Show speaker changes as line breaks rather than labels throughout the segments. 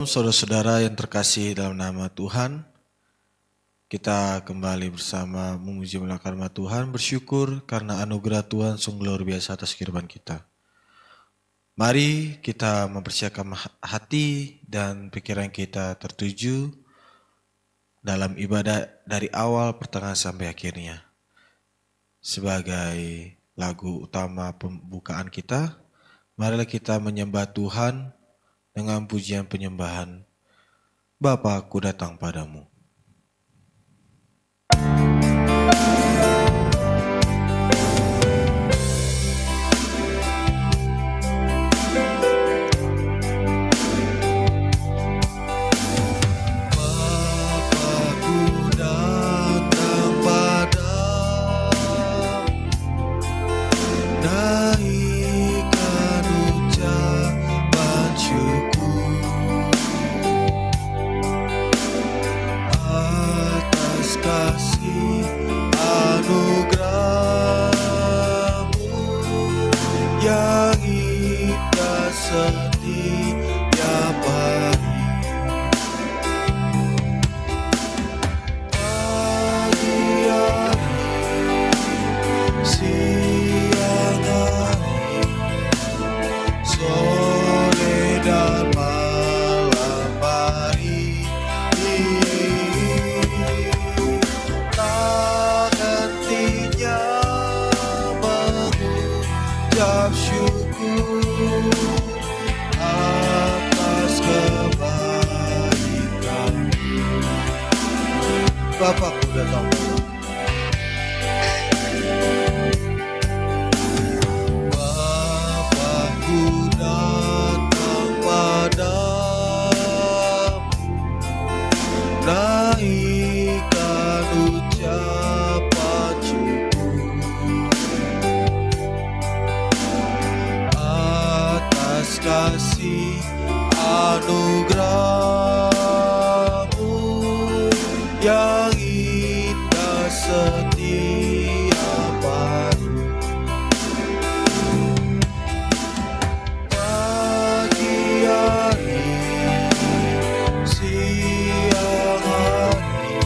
Saudara-saudara yang terkasih dalam nama Tuhan, kita kembali bersama memuji memuliakan nama Tuhan, bersyukur karena anugerah Tuhan sungguh luar biasa atas kehidupan kita. Mari kita mempersiapkan hati dan pikiran kita tertuju dalam ibadah dari awal, pertengahan sampai akhirnya. Sebagai lagu utama pembukaan kita, marilah kita menyembah Tuhan dengan pujian penyembahan. Bapa, aku datang padamu. Bapakku datang. Bapakku datang padamu, naikkan ucapan syukur atas kasih anugerah-Mu yang indah setiap hari. Pagi hari, siang hari,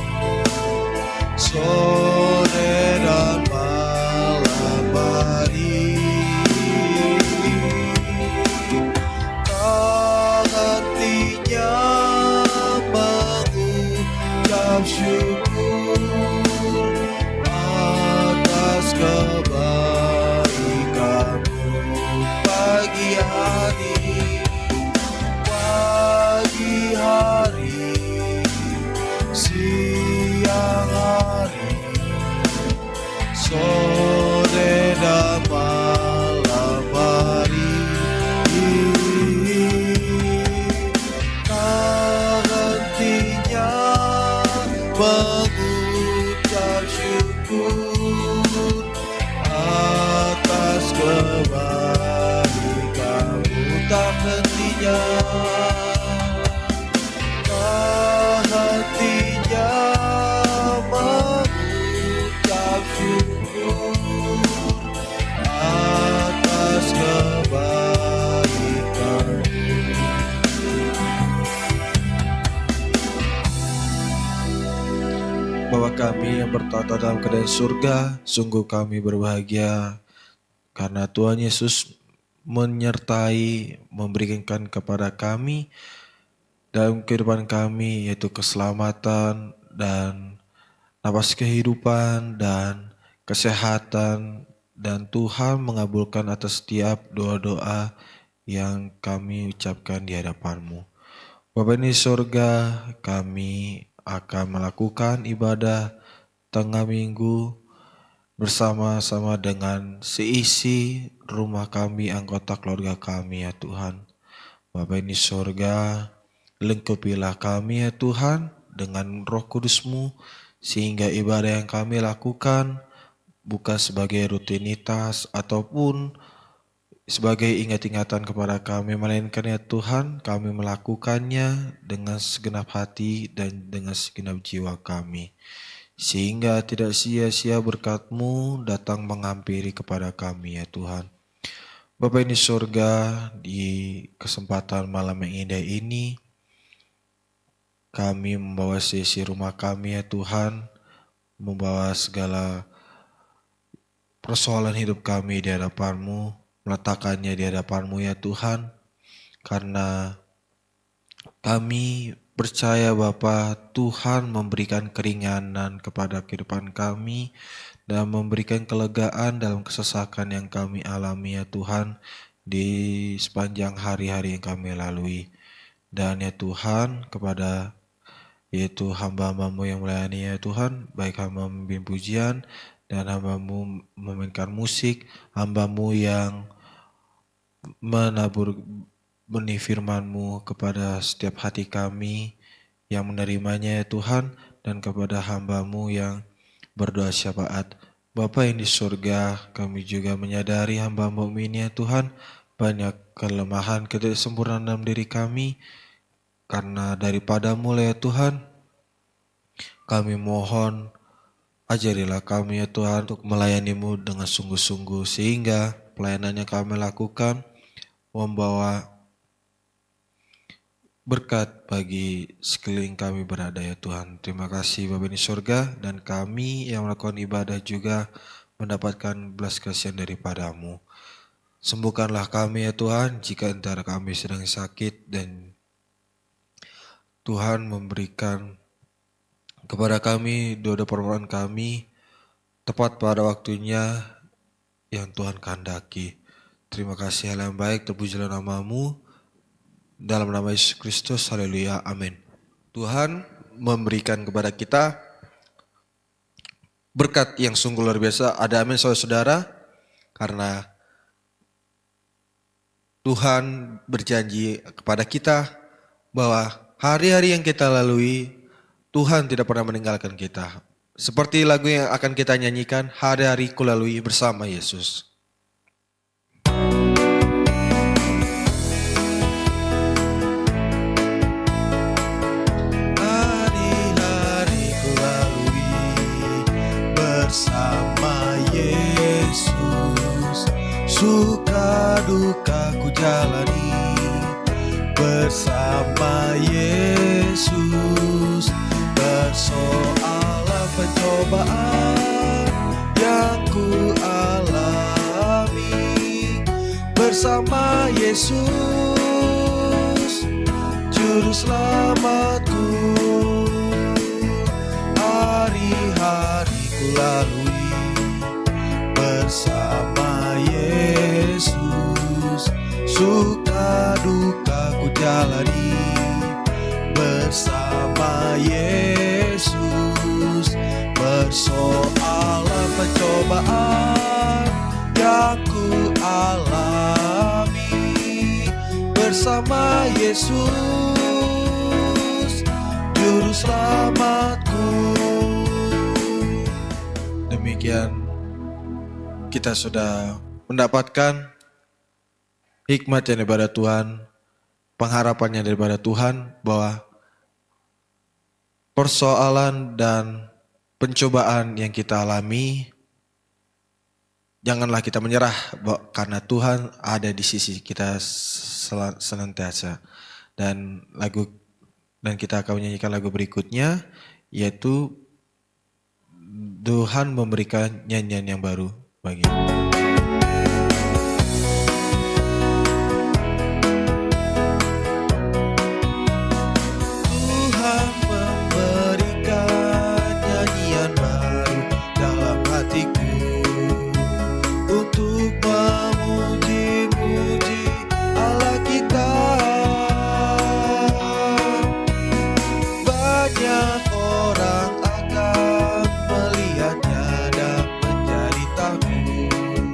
sore dan malam hari, tak hentinya syukur atas kebaikan-Mu. Pagi hari, siang hari, sore dan malam hari, tak hentinya mengucap syukur atas kebaikan-Mu. Tak hentinya mengucap syukur atas kebaikan-Mu. Bapa kami yang bertata dalam kerajaan surga, sungguh kami berbahagia karena Tuhan Yesus menyertai, memberikan kepada kami dalam kehidupan kami, yaitu keselamatan dan nafas kehidupan dan kesehatan, dan Tuhan mengabulkan atas setiap doa-doa yang kami ucapkan di hadapan-Mu. Bapa di surga, kami akan melakukan ibadah tengah minggu bersama-sama dengan seisi rumah kami, anggota keluarga kami ya Tuhan. Bapa di surga, lengkapilah kami ya Tuhan dengan Roh Kudus-Mu, sehingga ibadah yang kami lakukan bukan sebagai rutinitas ataupun sebagai ingat-ingatan kepada kami, melainkan ya Tuhan, kami melakukannya dengan segenap hati dan dengan segenap jiwa kami, sehingga tidak sia-sia berkat-Mu datang menghampiri kepada kami ya Tuhan. Bapa di surga, di kesempatan malam yang indah ini, kami membawa sisi rumah kami ya Tuhan, membawa segala persoalan hidup kami di hadapan-Mu, meletakkannya di hadapan-Mu ya Tuhan, karena kami percaya Bapa, Tuhan memberikan keringanan kepada kehidupan kami dan memberikan kelegaan dalam kesesakan yang kami alami ya Tuhan di sepanjang hari-hari yang kami lalui. Dan ya Tuhan, kepada yaitu hamba-Hamba-Mu yang melayani ya Tuhan, baik hamba memimpin pujian dan hamba-Mu memainkan musik, hamba-Mu yang menabur benih firman-Mu kepada setiap hati kami yang menerimanya ya Tuhan, dan kepada hamba-Mu yang berdoa syafaat. Bapa yang di surga, kami juga menyadari hamba-Mu ini ya Tuhan, banyak kelemahan, ketidaksempurnaan dalam diri kami, karena daripada-Mu ya Tuhan, kami mohon ajarilah kami ya Tuhan untuk melayani-Mu dengan sungguh-sungguh, sehingga pelayanan yang kami lakukan membawa berkat bagi sekeliling kami berada ya Tuhan. Terima kasih Bapa di surga, dan kami yang melakukan ibadah juga mendapatkan belas kasihan daripada-Mu. Sembuhkanlah kami ya Tuhan jika antara kami sedang sakit, dan Tuhan memberikan kepada kami doa permohonan kami tepat pada waktunya yang Tuhan kehendaki. Terima kasih Allah yang baik, terpujilah nama-Mu. Dalam nama Yesus Kristus, haleluya, amin. Tuhan memberikan kepada kita berkat yang sungguh luar biasa. Ada amin saudara-saudara, karena Tuhan berjanji kepada kita bahwa hari-hari yang kita lalui, Tuhan tidak pernah meninggalkan kita. Seperti lagu yang akan kita nyanyikan, hari-hari ku lalui bersama Yesus. Hari-hari ku lalui bersama Yesus, suka duka ku jalani bersama Yesus. Persoalan pencobaan yang ku alami bersama Yesus, Juru Selamatku. Hari-hari ku lalui bersama Yesus, suka duka ku jalani bersama Yesus. Persoalan pencobaan yang ku alami bersama Yesus, Juru Selamatku. Demikian kita sudah mendapatkan hikmat yang daripada Tuhan, pengharapannya daripada Tuhan, bahwa persoalan dan pencobaan yang kita alami, janganlah kita menyerah, karena Tuhan ada di sisi kita senantiasa. Dan kita akan menyanyikan lagu berikutnya, yaitu Tuhan memberikan nyanyian yang baru bagi orang akan melihatnya dan menjadi takut.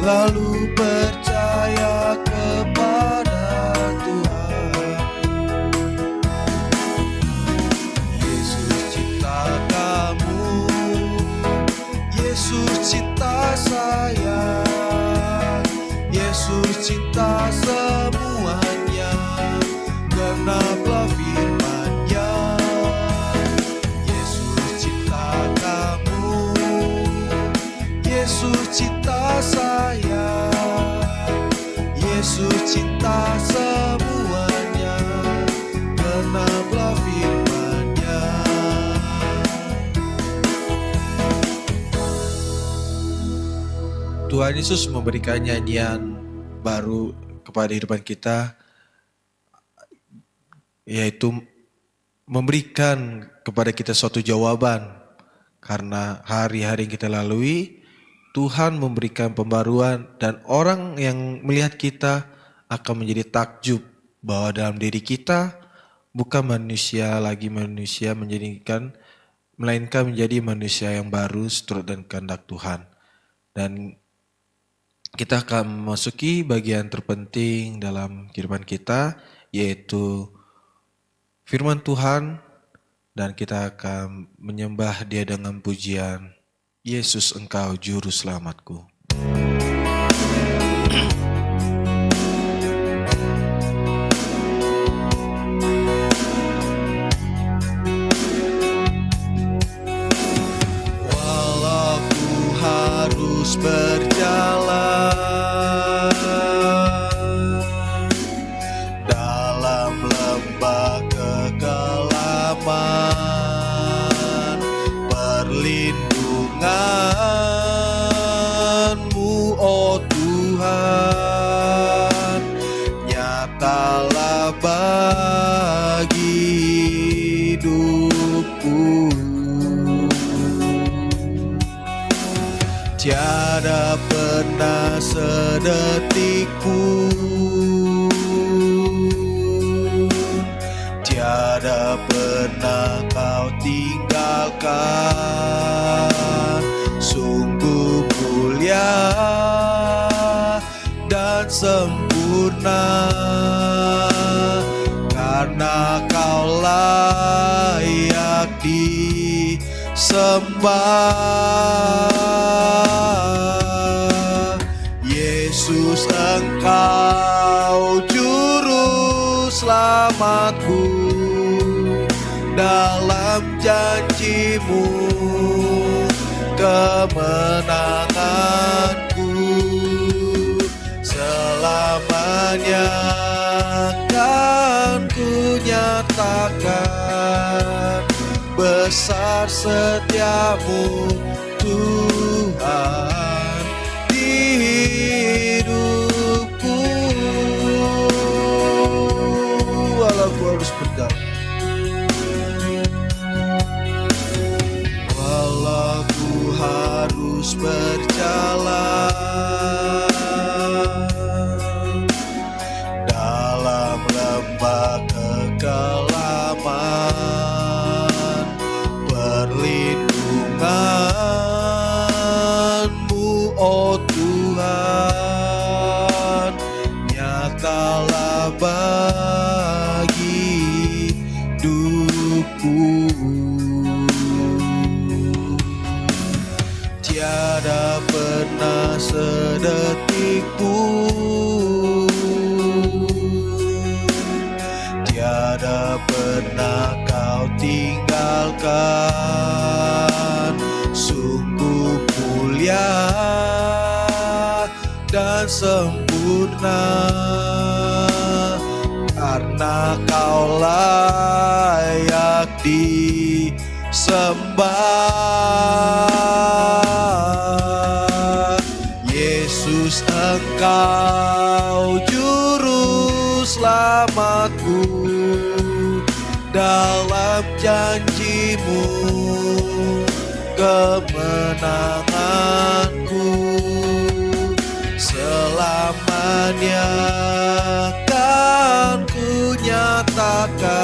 lalu percaya kepada Tuhan. Yesus cinta kamu, Yesus cinta saya, Yesus cinta semuanya, genapilah firman-Nya. Yesus cinta kamu, Yesus cinta saya, Yesus cinta semuanya, genapilah firman-Nya. Tuhan Yesus memberikan nyanyian baru kepada kehidupan kita, yaitu memberikan kepada kita suatu jawaban. Karena hari-hari yang kita lalui, Tuhan memberikan pembaruan, dan orang yang melihat kita akan menjadi takjub bahwa dalam diri kita bukan manusia lagi manusia melainkan menjadi manusia yang baru seturut dan kehendak Tuhan. Dan kita akan memasuki bagian terpenting dalam kehidupan kita, yaitu firman Tuhan, dan kita akan menyembah Dia dengan pujian, Yesus Engkau Juru Selamatku. Walau ku harus berjalan dalam lembah kegelapan, perlindungan-Mu, oh Tuhan, nyatalah bagi hidupku. Tiada pernah sedetik pun, tiada pernah Kau tinggalkan. Sungguh mulia dan sempurna, karena Kau layak disembah. Yesus Engkau Juru Selamatku, dalam janji-Mu kemenanganku. Selamanya kan ku nyatakan besar setiamu Tuhan di hidupku. Walau ku harus berjalan, walau ku harus berjalan dalam lembah kegelapan, perlindungan-Mu, oh Tuhan, nyatalah bagi hidupku. Tiada pernah sedetik pun, tiada pernah Kau tinggalkan. Sungguh mulia dan sempurna, karena Kau layak disembah. Yesus Engkau Juru Selamatku, dalam janji-Mu kemenanganku. Selamanya kan ku nyatakan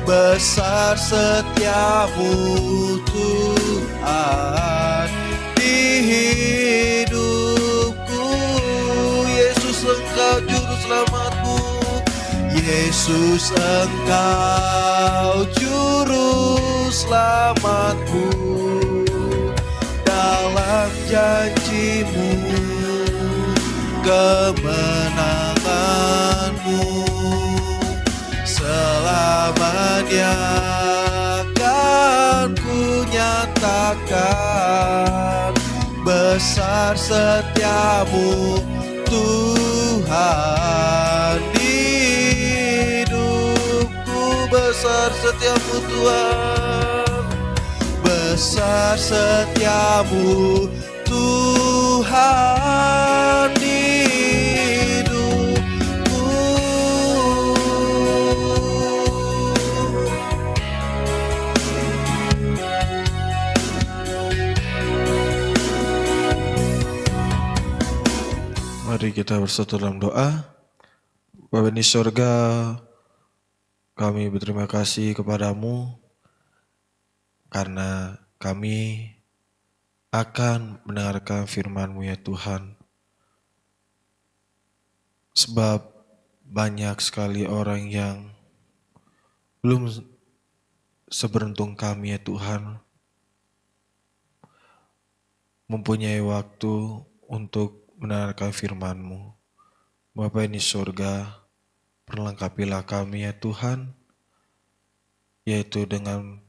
besar setiamu Tuhan di hidup. Yesus, Engkau juru selamatku. Dalam janji-Mu, kemenangan-Mu selamanya akan ku nyatakan. Besar setiamu Tuhan di hidupku, besar setiamu Tuhan, besar setiamu Tuhan di hidupku. Mari kita bersatu dalam doa. Bapa di sorga, kami berterima kasih kepadamu karena kami akan mendengarkan firman-Mu ya Tuhan. Sebab banyak sekali orang yang belum seberuntung kami ya Tuhan, mempunyai waktu untuk mendengarkan firman-Mu. Bapa di surga, perlengkapilah kami ya Tuhan, yaitu dengan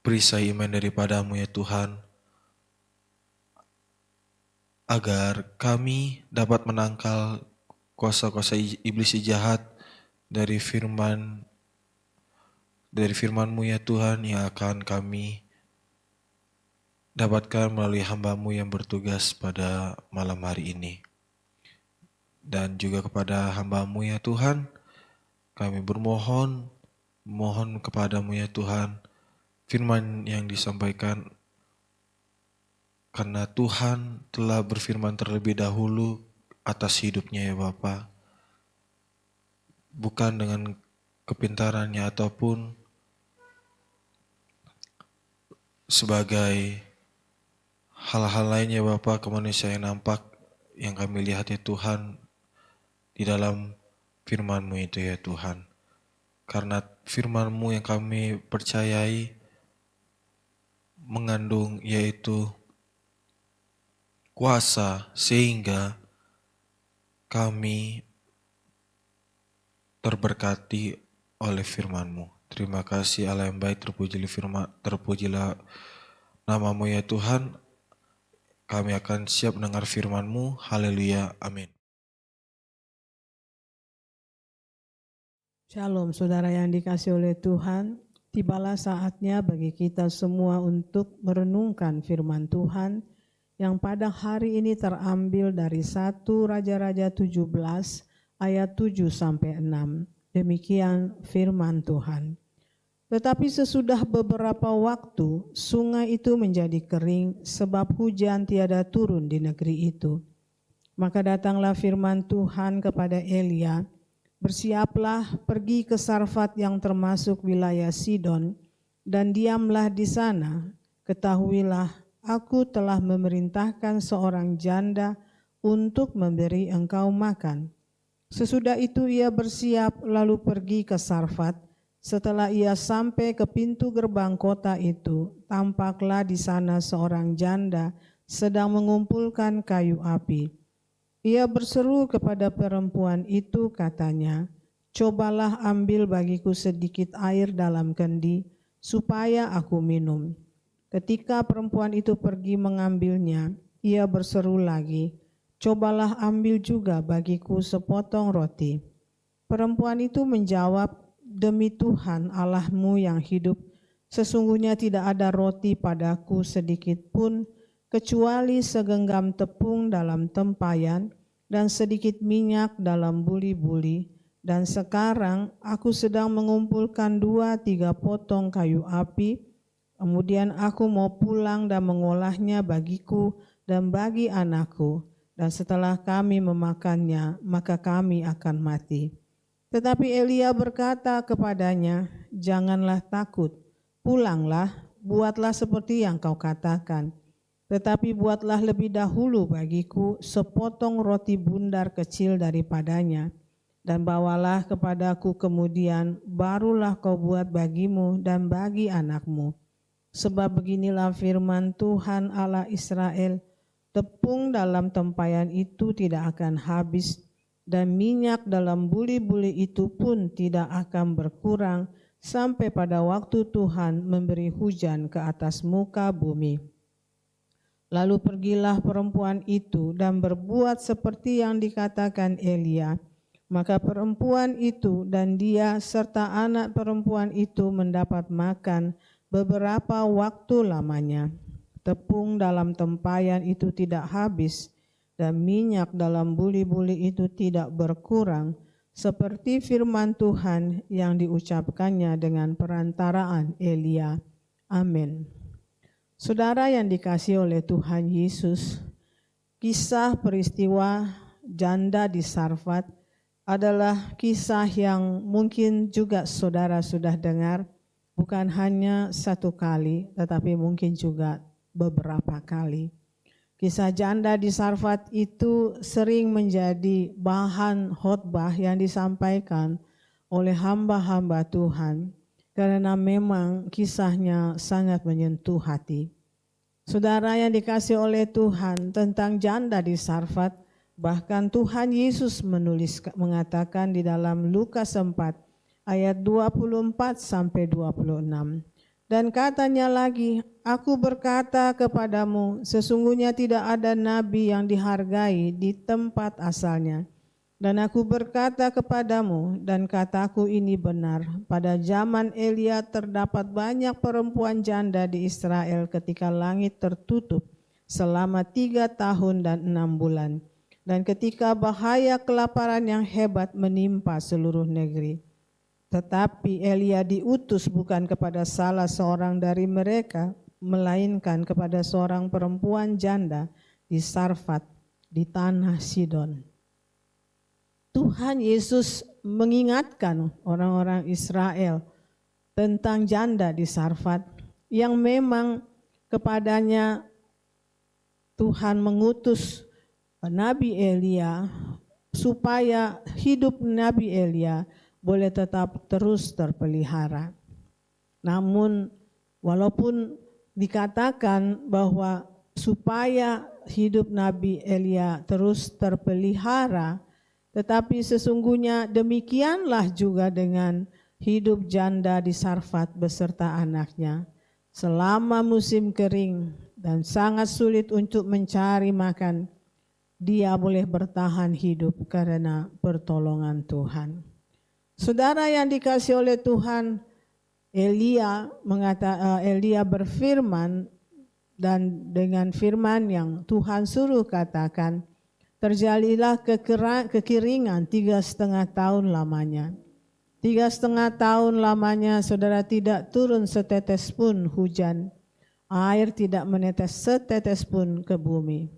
perisai iman daripada-Mu ya Tuhan, agar kami dapat menangkal kuasa-kuasa iblis jahat dari firman-Mu ya Tuhan, yang akan kami dapatkan melalui hamba-Mu yang bertugas pada malam hari ini. Dan juga kepada hamba-Mu ya Tuhan, kami mohon kepada-Mu ya Tuhan, firman yang disampaikan, karena Tuhan telah berfirman terlebih dahulu atas hidupnya ya Bapa, bukan dengan kepintarannya ataupun sebagai hal-hal lainnya Bapa, kemanusiaan yang nampak yang kami lihat ya Tuhan di dalam firman-Mu itu ya Tuhan. Karena firman-Mu yang kami percayai mengandung yaitu kuasa, sehingga kami terberkati oleh firman-Mu. Terima kasih Allah yang baik, terpujilah nama-Mu ya Tuhan. Kami akan siap mendengar firman-Mu. Haleluya. Amin.
Shalom saudara yang dikasihi oleh Tuhan. Tibalah saatnya bagi kita semua untuk merenungkan firman Tuhan yang pada hari ini terambil dari 1 Raja-Raja 17 ayat 7-6. Demikian firman Tuhan. Tetapi sesudah beberapa waktu, sungai itu menjadi kering sebab hujan tiada turun di negeri itu. Maka datanglah firman Tuhan kepada Elia, bersiaplah pergi ke Sarfat yang termasuk wilayah Sidon, dan diamlah di sana. Ketahuilah, aku telah memerintahkan seorang janda untuk memberi engkau makan. Sesudah itu ia bersiap lalu pergi ke Sarfat. Setelah ia sampai ke pintu gerbang kota itu, tampaklah di sana seorang janda sedang mengumpulkan kayu api. Ia berseru kepada perempuan itu, katanya, "Cobalah ambil bagiku sedikit air dalam kendi, supaya aku minum." Ketika perempuan itu pergi mengambilnya, ia berseru lagi, "Cobalah ambil juga bagiku sepotong roti." Perempuan itu menjawab, "Demi Tuhan Allahmu yang hidup, sesungguhnya tidak ada roti padaku sedikit pun, kecuali segenggam tepung dalam tempayan dan sedikit minyak dalam buli-buli. Dan sekarang aku sedang mengumpulkan 2-3 potong kayu api, kemudian aku mau pulang dan mengolahnya bagiku dan bagi anakku, dan setelah kami memakannya, maka kami akan mati." Tetapi Elia berkata kepadanya, "Janganlah takut, pulanglah, buatlah seperti yang kau katakan. Tetapi buatlah lebih dahulu bagiku sepotong roti bundar kecil daripadanya, dan bawalah kepadaku kemudian, barulah kau buat bagimu dan bagi anakmu. Sebab beginilah firman Tuhan Allah Israel, tepung dalam tempayan itu tidak akan habis, dan minyak dalam buli-buli itu pun tidak akan berkurang, sampai pada waktu Tuhan memberi hujan ke atas muka bumi. Lalu pergilah perempuan itu dan berbuat seperti yang dikatakan Elia. Maka perempuan itu dan dia serta anak perempuan itu mendapat makan beberapa waktu lamanya. Tepung dalam tempayan itu tidak habis, dan minyak dalam buli-buli itu tidak berkurang, seperti firman Tuhan yang diucapkannya dengan perantaraan Elia. Amin. Saudara yang dikasihi oleh Tuhan Yesus, kisah peristiwa janda di Sarfat adalah kisah yang mungkin juga saudara sudah dengar, bukan hanya satu kali, tetapi mungkin juga beberapa kali. Kisah janda di Sarfat itu sering menjadi bahan khotbah yang disampaikan oleh hamba-hamba Tuhan, karena memang kisahnya sangat menyentuh hati. Saudara yang dikasihi oleh Tuhan, tentang janda di Sarfat, bahkan Tuhan Yesus mengatakan di dalam Lukas 4 ayat 24 sampai 26. Dan katanya lagi, aku berkata kepadamu, sesungguhnya tidak ada nabi yang dihargai di tempat asalnya. Dan aku berkata kepadamu, dan kataku ini benar, pada zaman Elia terdapat banyak perempuan janda di Israel ketika langit tertutup selama 3 tahun dan 6 bulan. Dan ketika bahaya kelaparan yang hebat menimpa seluruh negeri. Tetapi Elia diutus bukan kepada salah seorang dari mereka, melainkan kepada seorang perempuan janda di Sarfat, di tanah Sidon. Tuhan Yesus mengingatkan orang-orang Israel tentang janda di Sarfat, yang memang kepadanya Tuhan mengutus Nabi Elia, supaya hidup Nabi Elia boleh tetap terus terpelihara. Namun walaupun dikatakan bahwa supaya hidup Nabi Elia terus terpelihara, tetapi sesungguhnya demikianlah juga dengan hidup janda di Sarfat beserta anaknya. Selama musim kering dan sangat sulit untuk mencari makan, dia boleh bertahan hidup karena pertolongan Tuhan. Saudara yang dikasihi oleh Tuhan, Elia berfirman, dan dengan firman yang Tuhan suruh katakan, terjadilah kekeringan 3,5 tahun lamanya. 3,5 tahun lamanya saudara tidak turun setetes pun hujan, air tidak menetes setetes pun ke bumi.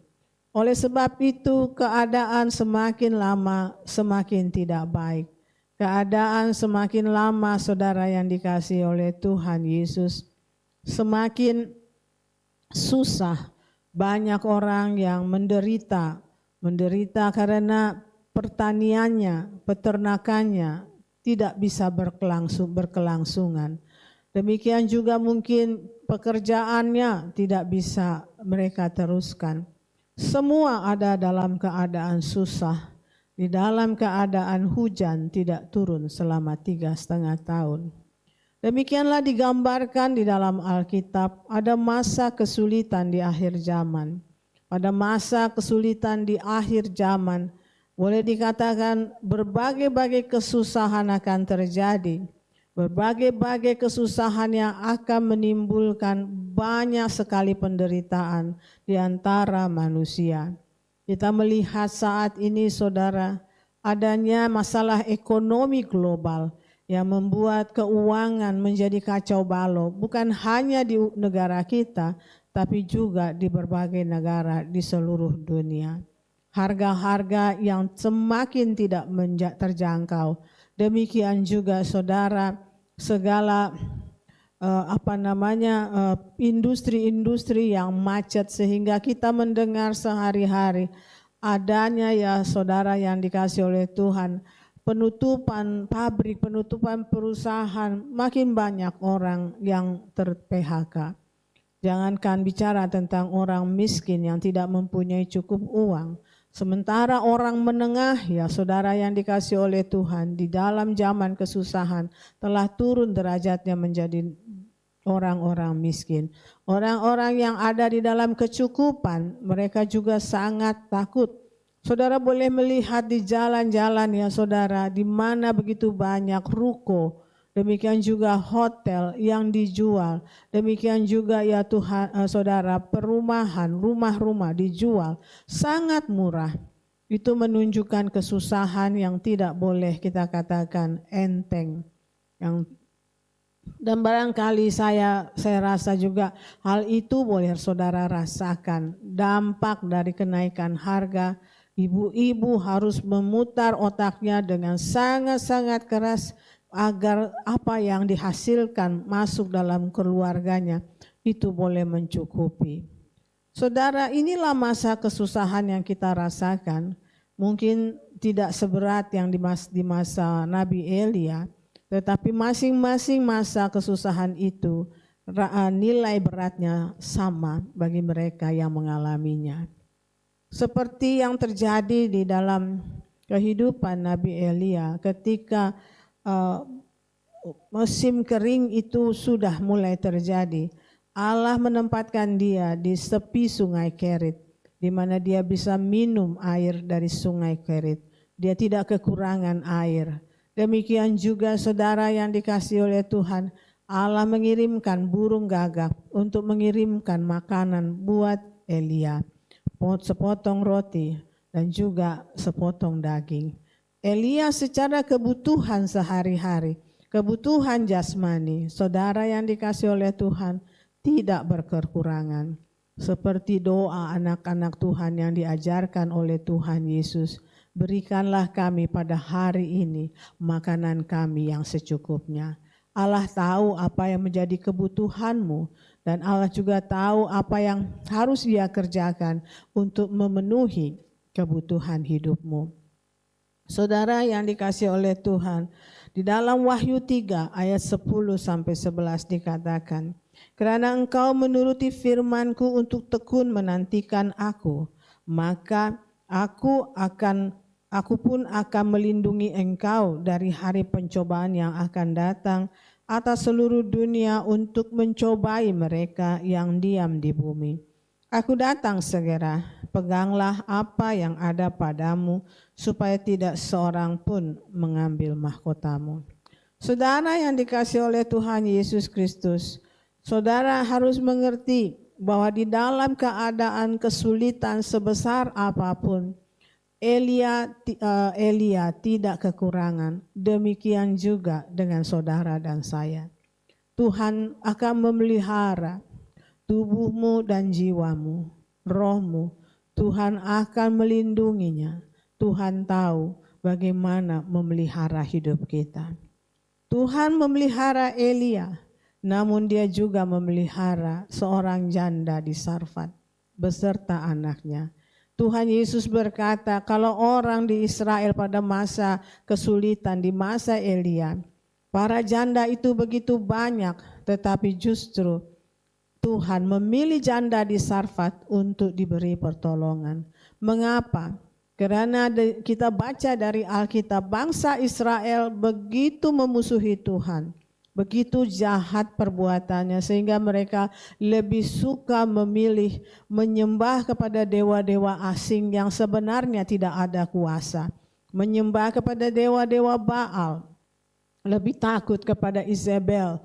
Oleh sebab itu keadaan semakin lama semakin tidak baik. Keadaan semakin lama saudara yang dikasihi oleh Tuhan Yesus semakin susah. Banyak orang yang menderita karena pertaniannya, peternakannya tidak bisa berkelangsungan. Demikian juga mungkin pekerjaannya tidak bisa mereka teruskan. Semua ada dalam keadaan susah, di dalam keadaan hujan tidak turun selama 3,5 tahun. Demikianlah digambarkan di dalam Alkitab, ada masa kesulitan di akhir zaman. Pada masa kesulitan di akhir zaman, boleh dikatakan berbagai-bagai kesusahan akan terjadi. Berbagai-bagai kesusahan yang akan menimbulkan banyak sekali penderitaan di antara manusia. Kita melihat saat ini saudara, adanya masalah ekonomi global yang membuat keuangan menjadi kacau balau, bukan hanya di negara kita, tapi juga di berbagai negara di seluruh dunia. Harga-harga yang semakin tidak terjangkau. Demikian juga saudara, segala industri-industri yang macet sehingga kita mendengar sehari-hari adanya ya saudara yang dikasihi oleh Tuhan, penutupan pabrik, penutupan perusahaan, makin banyak orang yang ter-PHK. Jangankan bicara tentang orang miskin yang tidak mempunyai cukup uang. Sementara orang menengah, ya saudara yang dikasihi oleh Tuhan, di dalam zaman kesusahan telah turun derajatnya menjadi orang-orang miskin. Orang-orang yang ada di dalam kecukupan, mereka juga sangat takut. Saudara boleh melihat di jalan-jalan ya saudara, di mana begitu banyak ruko, demikian juga hotel yang dijual, demikian juga ya Tuhan, saudara, perumahan, rumah-rumah dijual sangat murah. Itu menunjukkan kesusahan yang tidak boleh kita katakan enteng. Dan barangkali saya rasa juga hal itu boleh saudara rasakan, dampak dari kenaikan harga. Ibu-ibu harus memutar otaknya dengan sangat-sangat keras agar apa yang dihasilkan masuk dalam keluarganya itu boleh mencukupi. Saudara, inilah masa kesusahan yang kita rasakan. Mungkin tidak seberat yang di masa Nabi Elia, tetapi masing-masing masa kesusahan itu nilai beratnya sama bagi mereka yang mengalaminya. Seperti yang terjadi di dalam kehidupan Nabi Elia ketika musim kering itu sudah mulai terjadi. Allah menempatkan dia di tepi sungai Kerit, di mana dia bisa minum air dari sungai Kerit. Dia tidak kekurangan air. Demikian juga saudara yang dikasihi oleh Tuhan, Allah mengirimkan burung gagak untuk mengirimkan makanan buat Elia. Sepotong roti dan juga sepotong daging. Elia secara kebutuhan sehari-hari, kebutuhan jasmani, saudara yang dikasihi oleh Tuhan tidak berkekurangan. Seperti doa anak-anak Tuhan yang diajarkan oleh Tuhan Yesus, berikanlah kami pada hari ini makanan kami yang secukupnya. Allah tahu apa yang menjadi kebutuhanmu dan Allah juga tahu apa yang harus Dia kerjakan untuk memenuhi kebutuhan hidupmu. Saudara yang dikasihi oleh Tuhan, di dalam Wahyu 3 ayat 10 sampai 11 dikatakan, "Karena engkau menuruti firman-Ku untuk tekun menantikan Aku, maka Aku pun akan melindungi engkau dari hari pencobaan yang akan datang atas seluruh dunia untuk mencobai mereka yang diam di bumi. Aku datang segera, peganglah apa yang ada padamu supaya tidak seorang pun mengambil mahkotamu." Saudara yang dikasihi oleh Tuhan Yesus Kristus, saudara harus mengerti bahwa di dalam keadaan kesulitan sebesar apapun, Elia tidak kekurangan, demikian juga dengan saudara dan saya. Tuhan akan memelihara tubuhmu dan jiwamu, rohmu. Tuhan akan melindunginya. Tuhan tahu bagaimana memelihara hidup kita. Tuhan memelihara Elia, namun Dia juga memelihara seorang janda di Sarfat beserta anaknya. Tuhan Yesus berkata, kalau orang di Israel pada masa kesulitan, di masa Elia, para janda itu begitu banyak, tetapi justru Tuhan memilih janda di Sarfat untuk diberi pertolongan. Mengapa? Karena kita baca dari Alkitab, bangsa Israel begitu memusuhi Tuhan. Begitu jahat perbuatannya sehingga mereka lebih suka memilih menyembah kepada dewa-dewa asing yang sebenarnya tidak ada kuasa. Menyembah kepada dewa-dewa Baal. Lebih takut kepada Isabel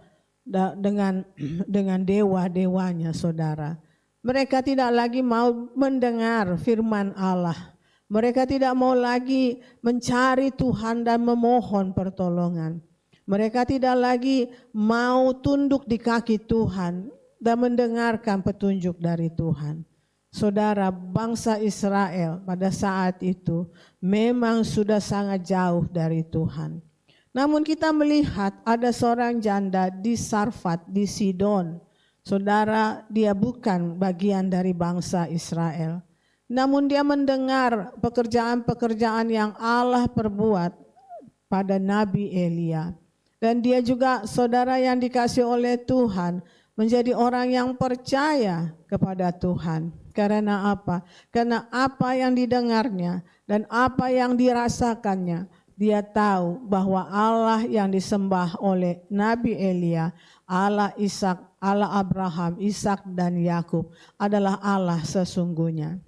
dengan dewa-dewanya saudara. Mereka tidak lagi mau mendengar firman Allah. Mereka tidak mau lagi mencari Tuhan dan memohon pertolongan. Mereka tidak lagi mau tunduk di kaki Tuhan dan mendengarkan petunjuk dari Tuhan. Saudara, bangsa Israel pada saat itu memang sudah sangat jauh dari Tuhan. Namun kita melihat ada seorang janda di Sarfat, di Sidon. Saudara, dia bukan bagian dari bangsa Israel. Namun dia mendengar pekerjaan-pekerjaan yang Allah perbuat pada Nabi Elia. Dan dia juga, saudara yang dikasihi oleh Tuhan, menjadi orang yang percaya kepada Tuhan. Karena apa? Karena apa yang didengarnya dan apa yang dirasakannya, dia tahu bahwa Allah yang disembah oleh Nabi Elia, Allah Ishak, Allah Abraham, Ishak dan Yakub adalah Allah sesungguhnya.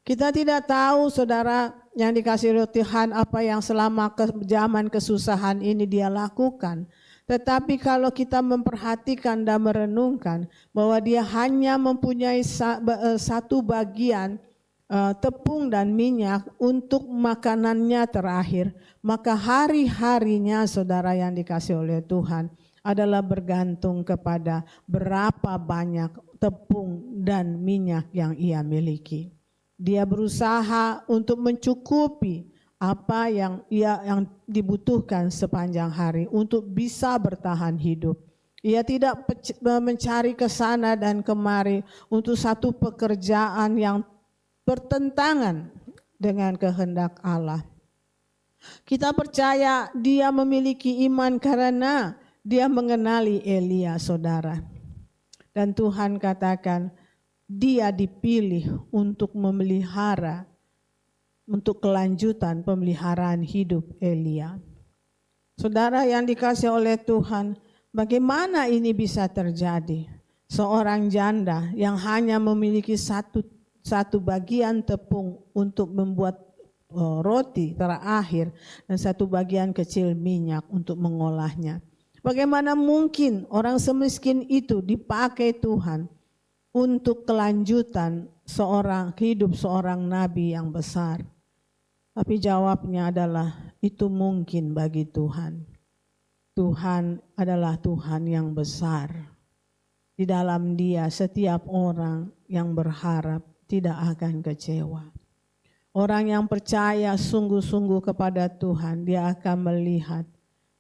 Kita tidak tahu, saudara yang dikasihi oleh Tuhan, apa yang selama zaman kesusahan ini dia lakukan. Tetapi kalau kita memperhatikan dan merenungkan bahwa dia hanya mempunyai satu bagian tepung dan minyak untuk makanannya terakhir, maka hari-harinya, saudara yang dikasihi oleh Tuhan, adalah bergantung kepada berapa banyak tepung dan minyak yang ia miliki. Dia berusaha untuk mencukupi apa yang dibutuhkan sepanjang hari untuk bisa bertahan hidup. Ia tidak mencari ke sana dan kemari untuk satu pekerjaan yang bertentangan dengan kehendak Allah. Kita percaya dia memiliki iman karena dia mengenali Elia, saudara. Dan Tuhan katakan, dia dipilih untuk memelihara, untuk kelanjutan pemeliharaan hidup Elia. Saudara yang dikasihi oleh Tuhan, bagaimana ini bisa terjadi? Seorang janda yang hanya memiliki satu bagian tepung untuk membuat roti terakhir dan satu bagian kecil minyak untuk mengolahnya. Bagaimana mungkin orang semiskin itu dipakai Tuhan untuk kelanjutan hidup seorang nabi yang besar? Tapi jawabnya adalah itu mungkin bagi Tuhan. Tuhan adalah Tuhan yang besar. Di dalam Dia setiap orang yang berharap tidak akan kecewa. Orang yang percaya sungguh-sungguh kepada Tuhan, dia akan melihat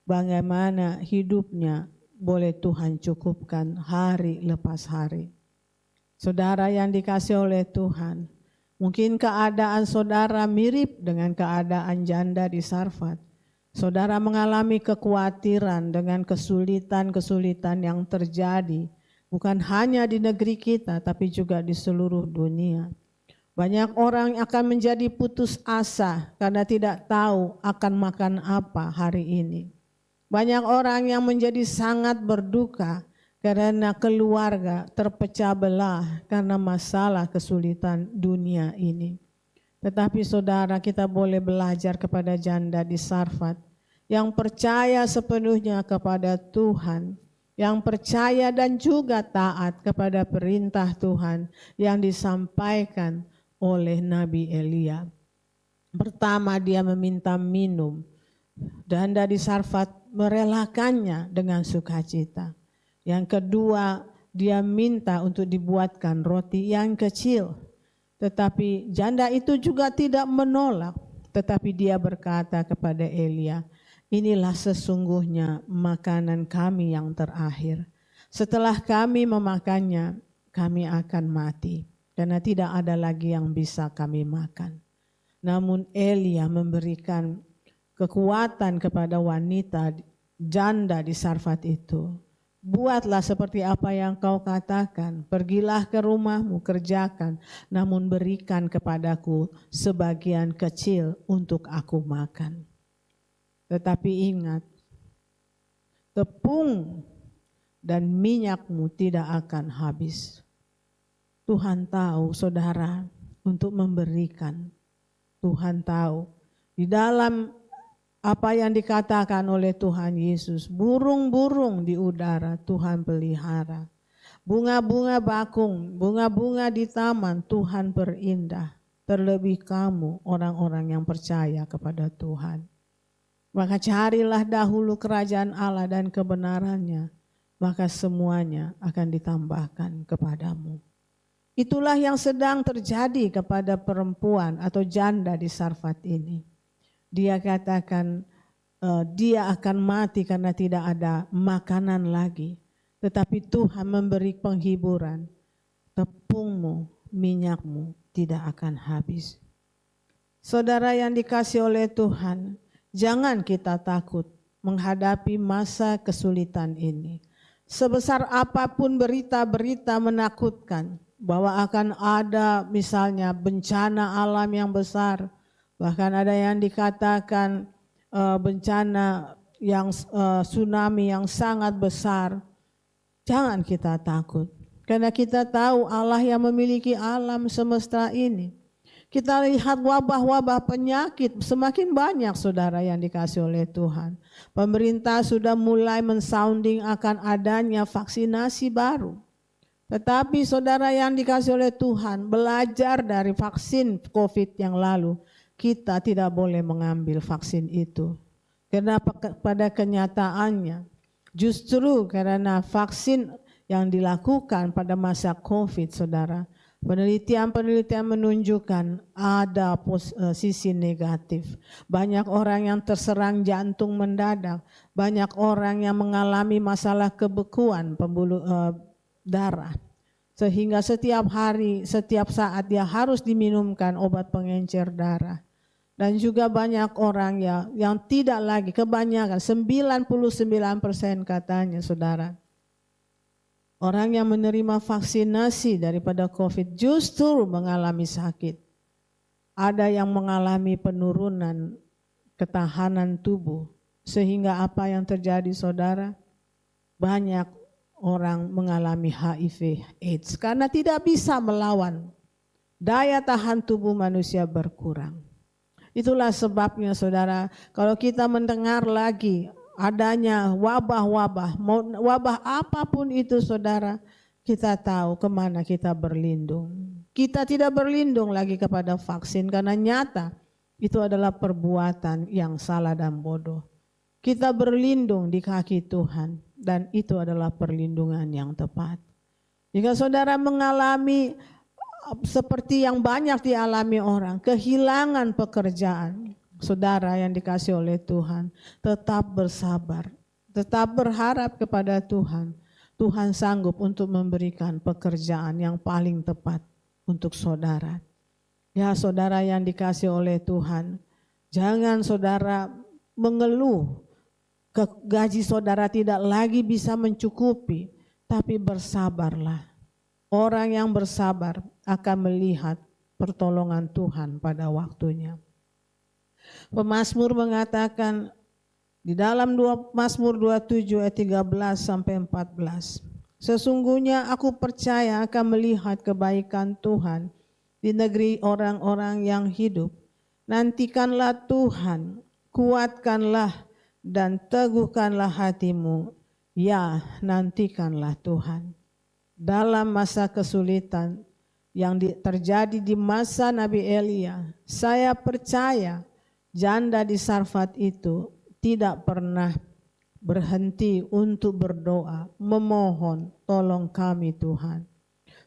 bagaimana hidupnya boleh Tuhan cukupkan hari lepas hari. Saudara yang dikasihi oleh Tuhan, mungkin keadaan saudara mirip dengan keadaan janda di Sarfat. Saudara mengalami kekhawatiran dengan kesulitan-kesulitan yang terjadi, bukan hanya di negeri kita, tapi juga di seluruh dunia. Banyak orang akan menjadi putus asa karena tidak tahu akan makan apa hari ini. Banyak orang yang menjadi sangat berduka karena keluarga terpecah belah karena masalah kesulitan dunia ini. Tetapi saudara, kita boleh belajar kepada janda di Sarfat yang percaya sepenuhnya kepada Tuhan, yang percaya dan juga taat kepada perintah Tuhan yang disampaikan oleh Nabi Elia. Pertama, dia meminta minum. Janda di Sarfat merelakannya dengan sukacita. Yang kedua, dia minta untuk dibuatkan roti yang kecil. Tetapi janda itu juga tidak menolak. Tetapi dia berkata kepada Elia, inilah sesungguhnya makanan kami yang terakhir. Setelah kami memakannya, kami akan mati. Karena tidak ada lagi yang bisa kami makan. Namun Elia memberikan kekuatan kepada wanita janda di Sarfat itu. Buatlah seperti apa yang kau katakan, pergilah ke rumahmu, kerjakan, namun berikan kepadaku sebagian kecil untuk aku makan. Tetapi ingat, tepung dan minyakmu tidak akan habis. Tuhan tahu, saudara, untuk memberikan. Tuhan tahu, di dalam apa yang dikatakan oleh Tuhan Yesus, burung-burung di udara Tuhan pelihara. Bunga-bunga bakung, bunga-bunga di taman Tuhan perindah. Terlebih kamu orang-orang yang percaya kepada Tuhan. Maka carilah dahulu kerajaan Allah dan kebenarannya, maka semuanya akan ditambahkan kepadamu. Itulah yang sedang terjadi kepada perempuan atau janda di Sarfat ini. Dia katakan dia akan mati karena tidak ada makanan lagi. Tetapi Tuhan memberi penghiburan. Tepungmu, minyakmu tidak akan habis. Saudara yang dikasihi oleh Tuhan, Jangan kita takut menghadapi masa kesulitan ini. Sebesar apapun berita-berita menakutkan bahwa akan ada misalnya bencana alam yang besar, bahkan ada yang dikatakan bencana yang tsunami yang sangat besar. Jangan kita takut, karena kita tahu Allah yang memiliki alam semesta ini. Kita lihat wabah-wabah penyakit semakin banyak, saudara yang dikasih oleh Tuhan. Pemerintah sudah mulai mensounding akan adanya vaksinasi baru. Tetapi saudara yang dikasih oleh Tuhan, belajar dari vaksin COVID yang lalu, kita tidak boleh mengambil vaksin itu. Karena pada kenyataannya, justru karena vaksin yang dilakukan pada masa COVID, saudara, penelitian menunjukkan ada sisi negatif. Banyak orang yang terserang jantung mendadak, banyak orang yang mengalami masalah kebekuan pembuluh darah. Sehingga setiap hari, setiap saat dia harus diminumkan obat pengencer darah. Dan juga banyak orang yang tidak lagi, kebanyakan 99% katanya, saudara. Orang yang menerima vaksinasi daripada COVID justru mengalami sakit. Ada yang mengalami penurunan ketahanan tubuh. Sehingga apa yang terjadi, saudara? Banyak orang mengalami HIV AIDS karena tidak bisa melawan. Daya tahan tubuh manusia berkurang. Itulah sebabnya, saudara, kalau kita mendengar lagi adanya wabah-wabah, wabah apapun itu, saudara, kita tahu kemana kita berlindung. Kita tidak berlindung lagi kepada vaksin karena nyata itu adalah perbuatan yang salah dan bodoh. Kita berlindung di kaki Tuhan dan itu adalah perlindungan yang tepat. Jika saudara mengalami seperti yang banyak dialami orang, kehilangan pekerjaan, saudara yang dikasih oleh Tuhan, tetap bersabar, tetap berharap kepada Tuhan. Tuhan sanggup untuk memberikan pekerjaan yang paling tepat untuk saudara. Ya, saudara yang dikasih oleh Tuhan, jangan saudara mengeluh, gaji saudara tidak lagi bisa mencukupi, tapi bersabarlah. Orang yang bersabar akan melihat pertolongan Tuhan pada waktunya. Pemazmur mengatakan di dalam Mazmur 27 ayat 13 sampai 14. Sesungguhnya aku percaya akan melihat kebaikan Tuhan di negeri orang-orang yang hidup. Nantikanlah Tuhan, kuatkanlah dan teguhkanlah hatimu. Ya, nantikanlah Tuhan. Dalam masa kesulitan yang terjadi di masa Nabi Elia, saya percaya janda di Sarfat itu tidak pernah berhenti untuk berdoa, memohon, tolong kami Tuhan.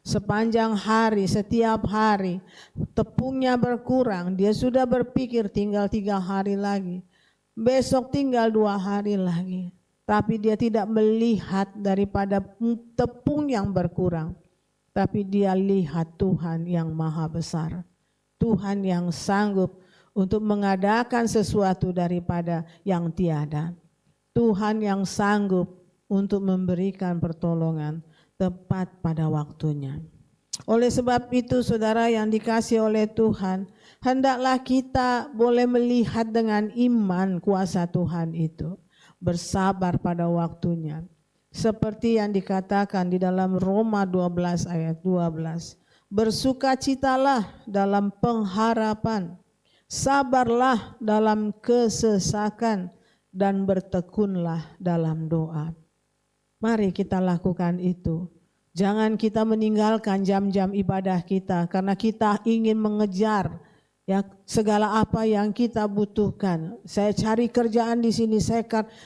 Sepanjang hari, setiap hari, tepungnya berkurang, dia sudah berpikir tinggal 3 hari lagi, besok tinggal 2 hari lagi. Tapi dia tidak melihat daripada tepung yang berkurang, tapi dia lihat Tuhan yang maha besar, Tuhan yang sanggup untuk mengadakan sesuatu daripada yang tiada. Tuhan yang sanggup untuk memberikan pertolongan tepat pada waktunya. Oleh sebab itu, saudara yang dikasih oleh Tuhan, hendaklah kita boleh melihat dengan iman kuasa Tuhan itu. Bersabar pada waktunya. Seperti yang dikatakan di dalam Roma 12 ayat 12. Bersukacitalah dalam pengharapan. Sabarlah dalam kesesakan dan bertekunlah dalam doa. Mari kita lakukan itu. Jangan kita meninggalkan jam-jam ibadah kita karena kita ingin mengejar ya segala apa yang kita butuhkan. Saya cari kerjaan di sini,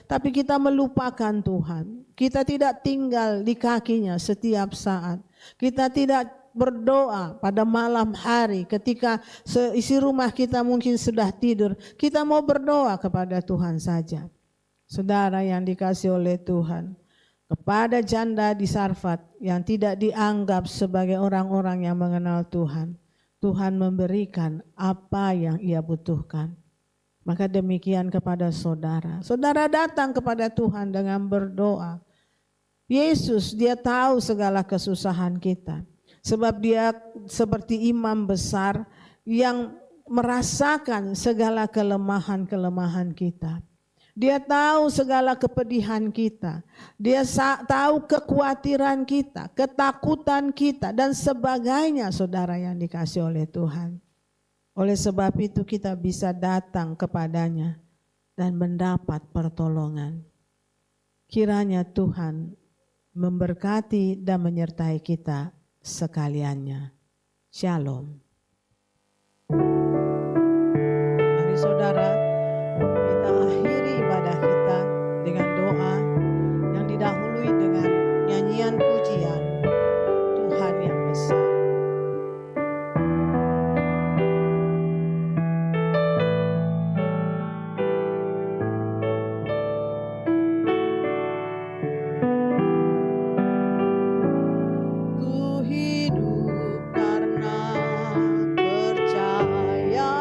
tapi kita melupakan Tuhan. Kita tidak tinggal di kakinya setiap saat. Kita tidak berdoa pada malam hari ketika isi rumah kita mungkin sudah tidur. Kita mau berdoa kepada Tuhan saja. Saudara yang dikasih oleh Tuhan, kepada janda di Sarfat yang tidak dianggap sebagai orang-orang yang mengenal Tuhan, Tuhan memberikan apa yang ia butuhkan. Maka demikian kepada saudara. Saudara datang kepada Tuhan dengan berdoa. Yesus, dia tahu segala kesusahan kita. Sebab dia seperti imam besar yang merasakan segala kelemahan-kelemahan kita. Dia tahu segala kepedihan kita. Dia tahu kekhawatiran kita, ketakutan kita, dan sebagainya, saudara yang dikasihi oleh Tuhan. Oleh sebab itu kita bisa datang kepadanya dan mendapat pertolongan. Kiranya Tuhan memberkati dan menyertai kita sekaliannya. Shalom. Mari saudara, kita akhiri ibadah kita dengan doa yang didahului dengan nyanyian pujian Tuhan yang besar. Ku hidup karena percaya.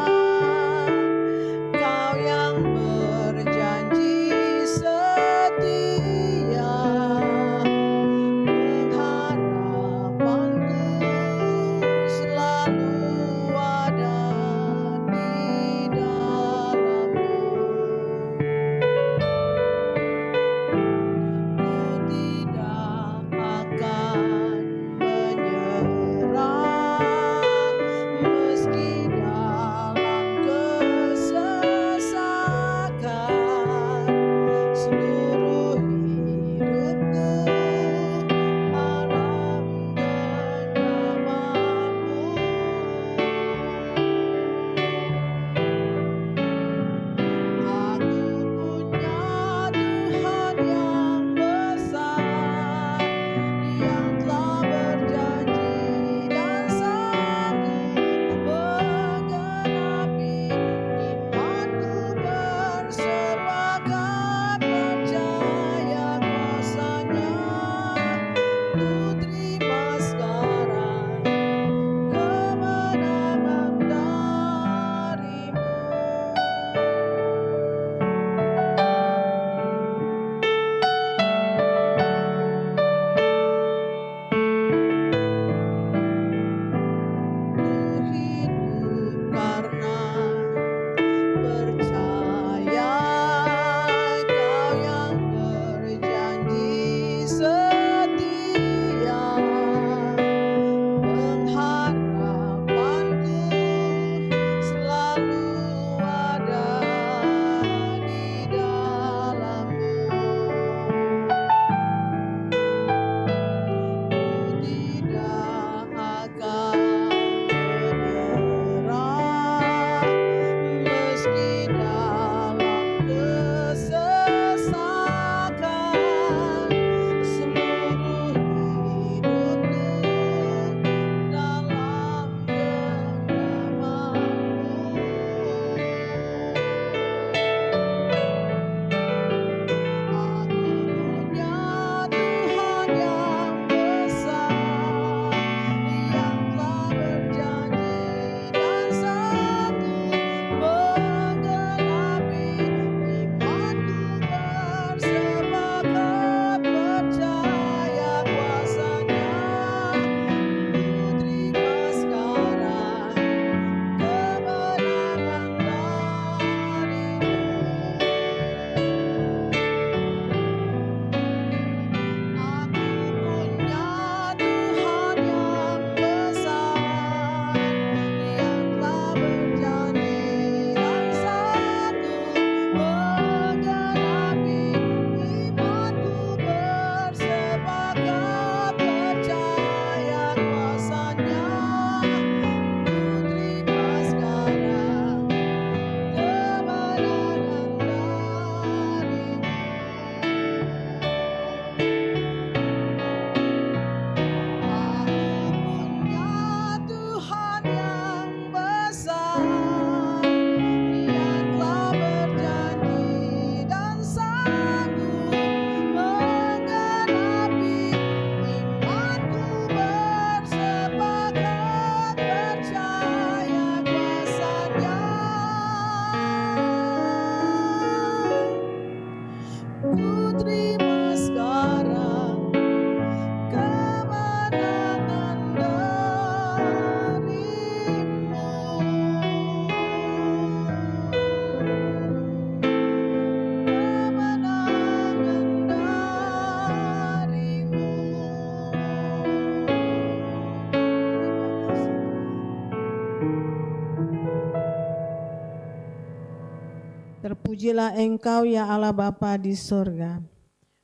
Terpujilah Engkau ya Allah Bapa di sorga,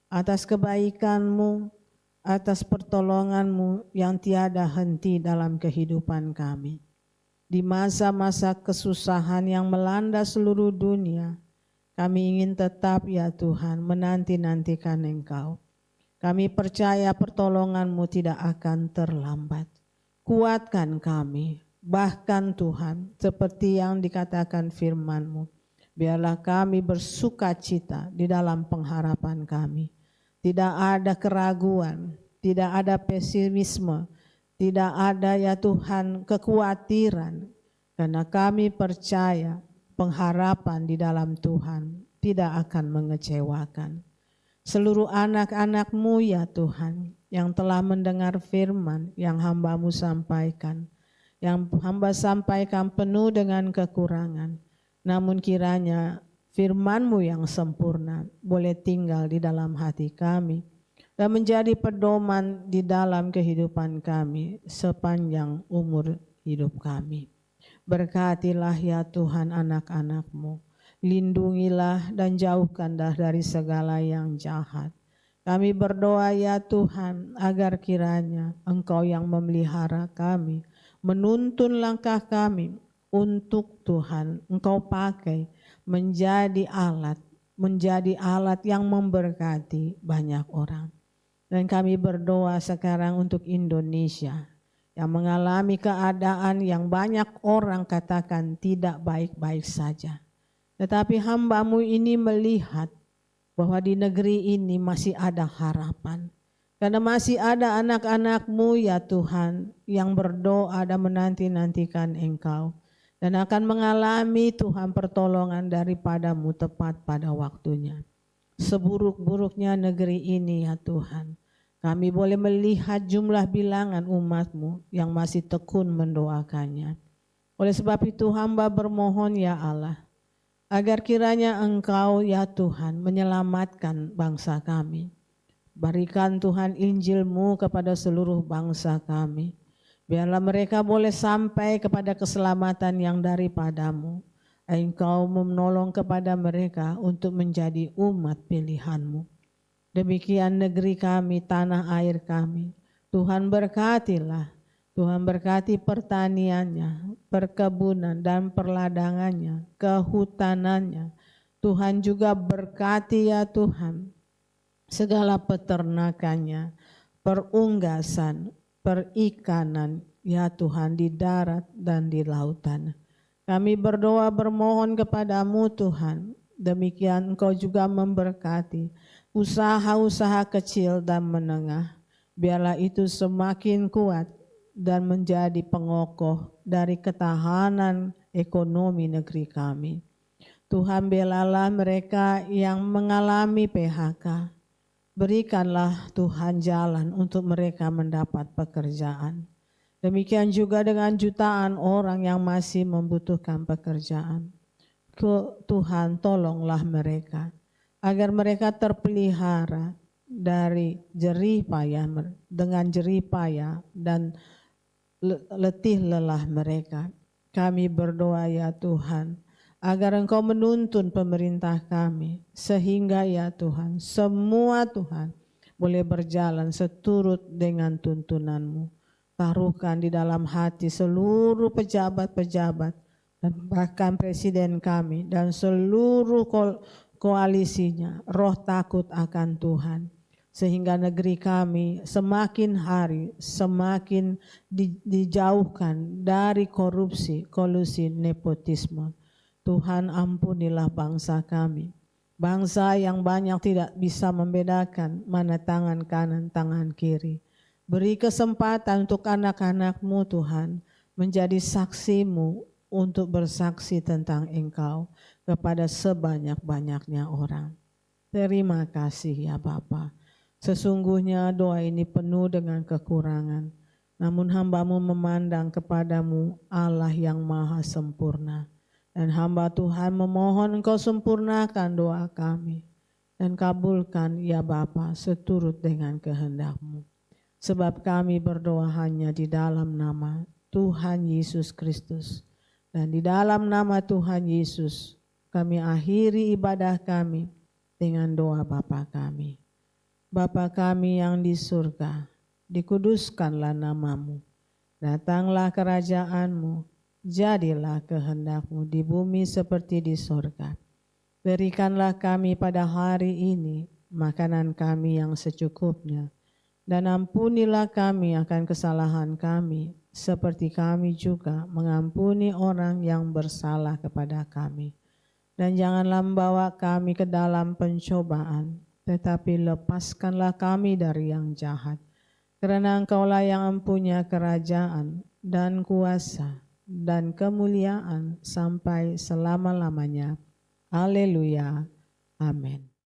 atas kebaikan-Mu, atas pertolongan-Mu yang tiada henti dalam kehidupan kami. Di masa-masa kesusahan yang melanda seluruh dunia, kami ingin tetap ya Tuhan menanti-nantikan Engkau. Kami percaya pertolongan-Mu tidak akan terlambat. Kuatkan kami, bahkan Tuhan seperti yang dikatakan firman-Mu. Biarlah kami bersuka cita di dalam pengharapan kami. Tidak ada keraguan, tidak ada pesimisme, tidak ada ya Tuhan kekhawatiran. Karena kami percaya pengharapan di dalam Tuhan tidak akan mengecewakan. Seluruh anak-anak-Mu ya Tuhan yang telah mendengar firman yang hamba-Mu sampaikan. Yang hamba sampaikan penuh dengan kekurangan. Namun kiranya firman-Mu yang sempurna boleh tinggal di dalam hati kami dan menjadi pedoman di dalam kehidupan kami sepanjang umur hidup kami. Berkatilah ya Tuhan anak-anak-Mu, lindungilah dan jauhkanlah dari segala yang jahat. Kami berdoa ya Tuhan agar kiranya Engkau yang memelihara kami, menuntun langkah kami, untuk Tuhan Engkau pakai menjadi alat yang memberkati banyak orang. Dan kami berdoa sekarang untuk Indonesia yang mengalami keadaan yang banyak orang katakan tidak baik-baik saja. Tetapi hamba-Mu ini melihat bahwa di negeri ini masih ada harapan. Karena masih ada anak-anak-Mu ya Tuhan yang berdoa dan menanti-nantikan Engkau. Dan akan mengalami Tuhan pertolongan daripada-Mu tepat pada waktunya. Seburuk-buruknya negeri ini ya Tuhan, kami boleh melihat jumlah bilangan umat-Mu yang masih tekun mendoakannya. Oleh sebab itu hamba bermohon ya Allah, agar kiranya Engkau ya Tuhan menyelamatkan bangsa kami. Berikan Tuhan Injil-Mu kepada seluruh bangsa kami. Biarlah mereka boleh sampai kepada keselamatan yang daripada-Mu. Engkau menolong kepada mereka untuk menjadi umat pilihan-Mu. Demikian negeri kami, tanah air kami. Tuhan berkatilah. Tuhan berkati pertaniannya, perkebunan dan perladangannya, kehutanannya. Tuhan juga berkati ya Tuhan segala peternakannya, perunggasan, perikanan ya Tuhan di darat dan di lautan. Kami berdoa bermohon kepada-Mu Tuhan, demikian Engkau juga memberkati usaha-usaha kecil dan menengah. Biarlah itu semakin kuat dan menjadi pengokoh dari ketahanan ekonomi negeri kami. Tuhan belalah mereka yang mengalami PHK. Berikanlah Tuhan jalan untuk mereka mendapat pekerjaan. Demikian juga dengan jutaan orang yang masih membutuhkan pekerjaan. Tuhan tolonglah mereka agar mereka terpelihara dari jerih payah, dengan jerih payah dan letih lelah mereka. Kami berdoa ya Tuhan, agar Engkau menuntun pemerintah kami, sehingga ya Tuhan, semua Tuhan boleh berjalan seturut dengan tuntunan-Mu. Taruhkan di dalam hati seluruh pejabat-pejabat dan bahkan presiden kami dan seluruh koalisinya roh takut akan Tuhan. Sehingga negeri kami semakin hari semakin dijauhkan dari korupsi, kolusi, nepotisme. Tuhan ampunilah bangsa kami. Bangsa yang banyak tidak bisa membedakan mana tangan kanan, tangan kiri. Beri kesempatan untuk anak-anak-Mu Tuhan menjadi saksi-Mu untuk bersaksi tentang Engkau kepada sebanyak-banyaknya orang. Terima kasih ya Bapa. Sesungguhnya doa ini penuh dengan kekurangan. Namun hamba-Mu memandang kepada-Mu Allah yang maha sempurna. Dan hamba Tuhan memohon Engkau sempurnakan doa kami. Dan kabulkan ya Bapa seturut dengan kehendak-Mu. Sebab kami berdoa hanya di dalam nama Tuhan Yesus Kristus. Dan di dalam nama Tuhan Yesus kami akhiri ibadah kami dengan doa Bapa kami. Bapa kami yang di surga, dikuduskanlah namamu. Datanglah kerajaanmu, jadilah kehendak-Mu di bumi seperti di surga. Berikanlah kami pada hari ini makanan kami yang secukupnya, dan ampunilah kami akan kesalahan kami, seperti kami juga mengampuni orang yang bersalah kepada kami. Dan janganlah membawa kami ke dalam pencobaan, tetapi lepaskanlah kami dari yang jahat. Karena Engkaulah yang mempunyai kerajaan dan kuasa dan kemuliaan sampai selama-lamanya. Haleluya. Amin.